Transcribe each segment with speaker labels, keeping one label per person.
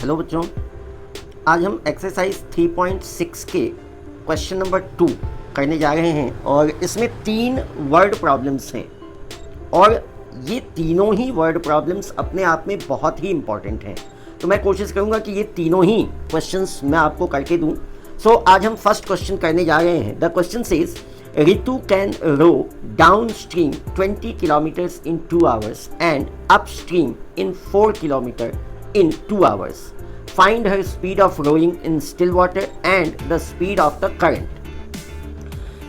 Speaker 1: Hello बच्चों, आज हम एक्सरसाइज 3.6 के क्वेश्चन नंबर 2 करने जा रहे हैं और इसमें 3 वर्ड प्रॉब्लम्स हैं और ये तीनों ही वर्ड प्रॉब्लम्स अपने आप में बहुत ही इम्पॉर्टेंट हैं। तो मैं कोशिश करूँगा कि ये तीनों ही क्वेश्चंस मैं आपको करके दूँ। सो आज हम फर्स्ट क्वेश्चन करने जा रहे हैं। The question says Ritu can row downstream 20 kilometers in 2 hours and upstream in 4 kilometers in 2 hours. Find her speed of rowing in still water and the speed of the current.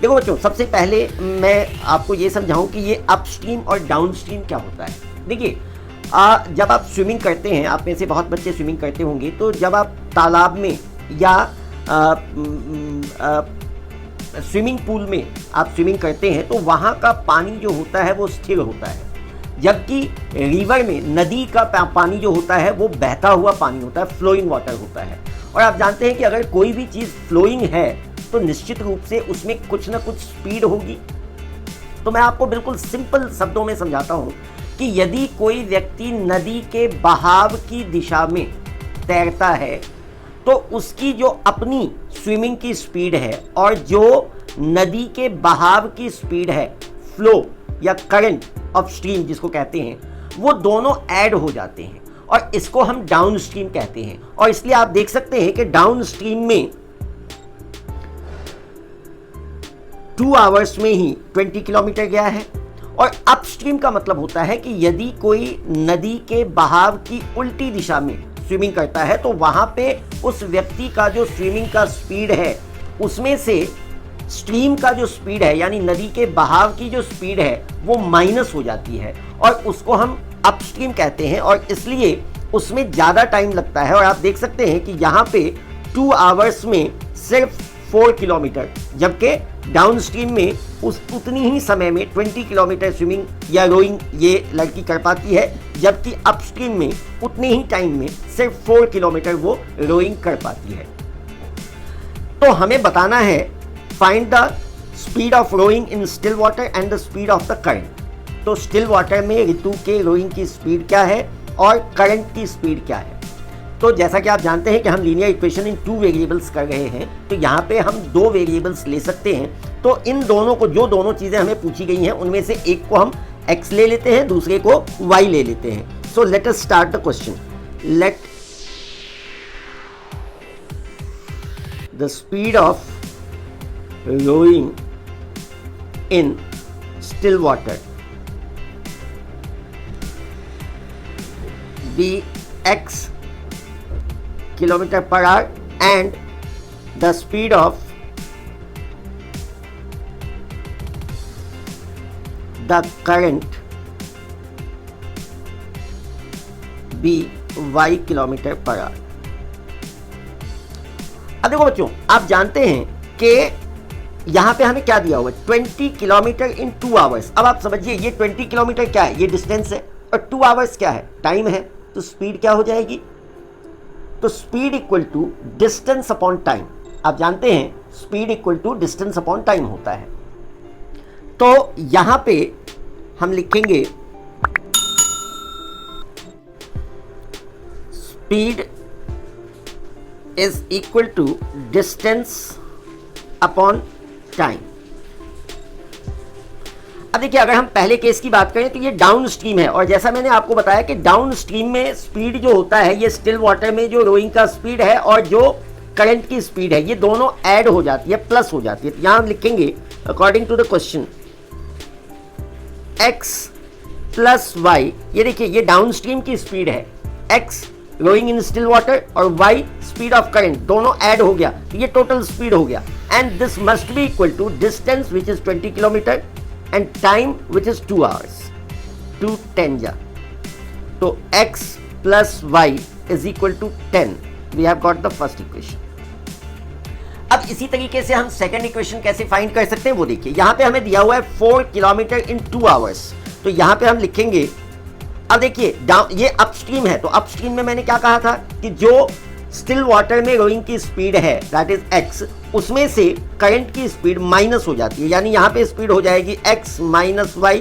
Speaker 1: देखो बच्चों, सबसे पहले मैं आपको ये समझाऊं कि ये अपस्ट्रीम और डाउनस्ट्रीम क्या होता है। देखिए, जब आप स्विमिंग करते हैं, आप में से बहुत बच्चे स्विमिंग करते होंगे, तो जब आप तालाब में या स्विमिंग पूल में आप स्विमिंग करते हैं तो वहाँ का पानी जो होता है वो स्थिर होता है, जबकि रिवर में नदी का पानी जो होता है वो बहता हुआ पानी होता है, फ्लोइंग वाटर होता है। और आप जानते हैं कि अगर कोई भी चीज़ फ्लोइंग है तो निश्चित रूप से उसमें कुछ ना कुछ स्पीड होगी। तो मैं आपको बिल्कुल सिंपल शब्दों में समझाता हूँ कि यदि कोई व्यक्ति नदी के बहाव की दिशा में तैरता है तो उसकी जो अपनी स्विमिंग की स्पीड है और जो नदी के बहाव की स्पीड है, फ्लो या करंट ऑफ स्ट्रीम जिसको कहते हैं, वो दोनों ऐड हो जाते हैं और इसको हम डाउन स्ट्रीम कहते हैं। और इसलिए आप देख सकते हैं कि डाउन स्ट्रीम में 2 आवर्स में ही 20 किलोमीटर गया है और अपस्ट्रीम का मतलब होता है कि यदि कोई नदी के बहाव की उल्टी दिशा में स्विमिंग करता है तो वहां पे उस व्यक्ति का जो स्विमिंग का स्पीड है उसमें से स्ट्रीम का जो स्पीड है यानी नदी के बहाव की जो स्पीड है वो माइनस हो जाती है और उसको हम अपस्ट्रीम कहते हैं और इसलिए उसमें ज़्यादा टाइम लगता है। और आप देख सकते हैं कि यहाँ पे 2 आवर्स में सिर्फ 4 किलोमीटर, जबकि डाउन स्ट्रीम में उतनी ही समय में 20 किलोमीटर स्विमिंग या रोइंग ये लड़की कर पाती है, जबकि अपस्ट्रीम में उतने ही टाइम में सिर्फ 4 किलोमीटर वो रोइंग कर पाती है। तो हमें बताना है find the speed of rowing in still water and the speed of the current. तो स्टिल वाटर में ऋतु के रोइंग की स्पीड क्या है और करंट की स्पीड क्या है। तो जैसा कि आप जानते हैं कि हम लीनियर इक्वेशन इन 2 वेरिएबल्स कर रहे हैं, तो यहाँ पे हम 2 वेरिएबल्स ले सकते हैं। तो इन दोनों को, जो दोनों चीज़ें हमें पूछी गई हैं उनमें से एक को हम x ले लेते हैं, दूसरे को y ले लेते हैं। So let us start the question. Let the speed of rowing in still water be x kilometer per hour and the speed of the current be y kilometer per hour। अब देखो बच्चों, आप जानते हैं कि यहां पे हमें क्या दिया हुआ है, 20 किलोमीटर इन 2 आवर्स। अब आप समझिए ये 20 किलोमीटर क्या है, ये डिस्टेंस है, और 2 आवर्स क्या है, टाइम है। तो स्पीड क्या हो जाएगी, तो speed equal to distance upon time. आप जानते हैं speed equal to distance upon time होता है। तो यहां पे हम लिखेंगे speed is equal to distance upon time. अब देखिए, अगर हम पहले केस की बात करें तो ये डाउन स्ट्रीम है और जैसा मैंने आपको बताया कि डाउन स्ट्रीम में स्पीड जो होता है, ये स्टिल वाटर में जो रोइंग का स्पीड है और जो करंट की स्पीड है, ये दोनों ऐड हो जाती है, प्लस हो जाती है। तो यहां हम लिखेंगे according to the question x plus y. ये देखिए, ये डाउन स्ट्रीम की स्पीड है, x rowing in still water और y स्पीड ऑफ करंट, दोनों ऐड हो गया, तो ये टोटल स्पीड हो गया। And this must be equal to distance which is 20 kilometre and time which is 2 hours, 2 10 जा। तो x plus y is equal to 10। we have got the first equation। अब इसी तरीके से हम सेकंड इक्वेशन कैसे फाइंड कर सकते हैं वो देखिए। यहां पे हमें दिया हुआ है 4 किलोमीटर इन 2 आवर्स। तो यहां पे हम लिखेंगे, अब देखिए ये अपस्ट्रीम है, तो अपस्ट्रीम में मैंने क्या कहा था कि जो स्टिल वाटर में रोइंग की स्पीड है दैट इज x, उसमें से करंट की स्पीड माइनस हो जाती है, यानी यहाँ पे स्पीड हो जाएगी x माइनस वाई।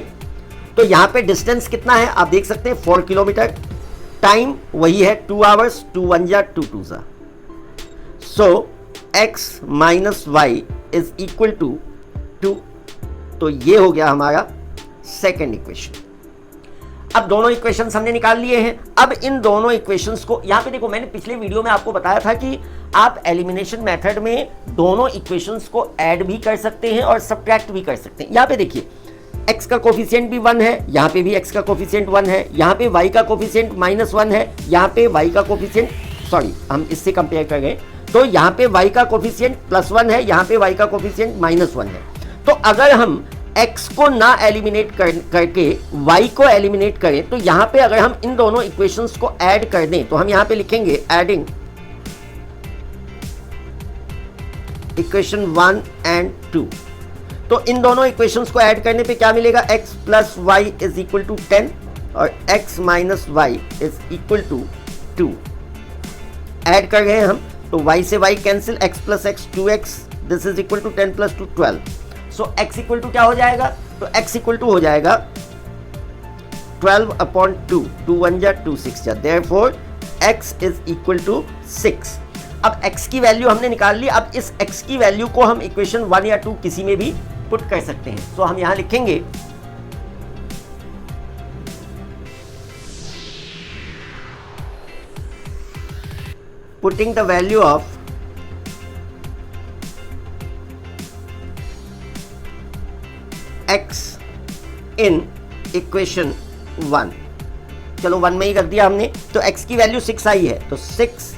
Speaker 1: तो यहाँ पे डिस्टेंस कितना है आप देख सकते हैं 4 किलोमीटर। टाइम वही है 2 आवर्स, 2 1 जा 2 2 जा। So x minus y is equal to 2। तो ये हो गया हमारा सेकेंड इक्वेशन। अब दोनों इक्वेशंस हमने निकाल लिए हैं। अब इन दोनों इक्वेशंस को यहां पे देखो, मैंने पिछले वीडियो में आपको बताया था कि आप एलिमिनेशन मेथड में दोनों इक्वेशंस को ऐड भी कर सकते हैं और सब्ट्रैक्ट भी कर सकते हैं। यहां पे देखिए x का कोफिशिएंट भी 1 है, यहां पे भी x का कोफिशिएंट 1 है, यहां पे y का कोफिशिएंट -1 है, यहां पे y का कोफिशिएंट, सॉरी हम इससे कंपेयर कर गए, तो यहां पे y का कोफिशिएंट +1 है, यहां पे y का कोफिशिएंट -1 है। तो अगर हम x को ना एलिमिनेट करके y को एलिमिनेट करें, तो यहां पे अगर हम इन दोनों इक्वेशंस को ऐड कर दें, तो हम यहां पे लिखेंगे एडिंग इक्वेशन 1 एंड 2। तो इन दोनों इक्वेशंस को ऐड करने पे क्या मिलेगा, x plus y is equal to 10 और x minus y is equal to 2। Add कर गए हम, तो y से y cancel, x plus x 2x, this is equal to 10 plus 2 12। So x equal to क्या हो जाएगा, तो x इक्वल टू हो जाएगा 12/2, 2 1 जा 2 6 जा, therefore x is equal to 6। अब x की वैल्यू हमने निकाल ली। अब इस x की वैल्यू को हम इक्वेशन 1 या 2 किसी में भी पुट कर सकते हैं। सो हम यहां लिखेंगे putting the value of x in equation 1। चलो 1 में ही कर दिया हमने, तो x की वैल्यू 6 आई है, तो 6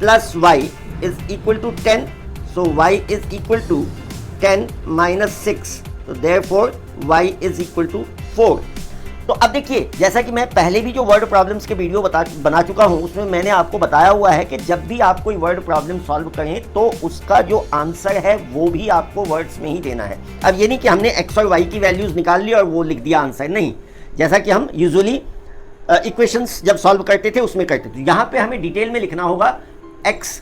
Speaker 1: plus y is equal to 10, so y is equal to 10 minus 6, तो therefore y is equal to 4। तो अब देखिए, जैसा कि मैं पहले भी जो वर्ड प्रॉब्लम्स के वीडियो बना चुका हूं, उसमें मैंने आपको बताया हुआ है कि जब भी आप कोई वर्ड प्रॉब्लम सॉल्व करें तो उसका जो आंसर है वो भी आपको वर्ड्स में ही देना है। अब ये नहीं कि हमने x और y की वैल्यूज निकाल ली और वो लिख दिया आंसर, नहीं, जैसा कि हम यूजुअली इक्वेशंस जब सॉल्व करते थे उसमें करते थे। यहाँ पे हमें डिटेल में लिखना होगा x,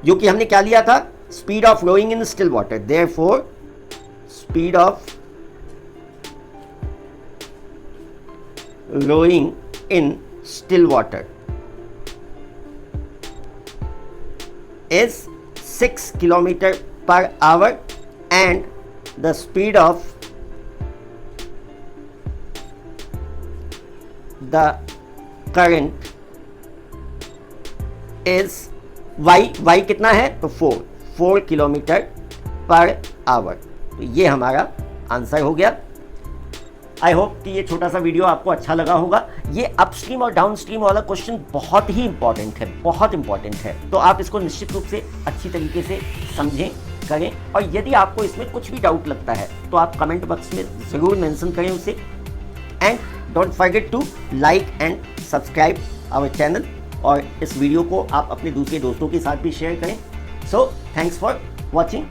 Speaker 1: जो कि हमने क्या लिया था, speed of rowing in still water, therefore speed of rowing in still water is 6 km/h and the speed of the current is y कितना है, तो 4 km/h। तो ये हमारा आंसर हो गया। आई होप कि ये छोटा सा वीडियो आपको अच्छा लगा होगा। ये अपस्ट्रीम और डाउनस्ट्रीम वाला क्वेश्चन बहुत ही इंपॉर्टेंट है, बहुत इंपॉर्टेंट है, तो आप इसको निश्चित रूप से अच्छी तरीके से समझें, करें। और यदि आपको इसमें कुछ भी डाउट लगता है तो आप कमेंट बॉक्स में ज़रूर मेंशन करें उसे। And don't forget to like and subscribe our channel, और इस वीडियो को आप अपने दूसरे दोस्तों के साथ भी शेयर करें। So thanks for watching.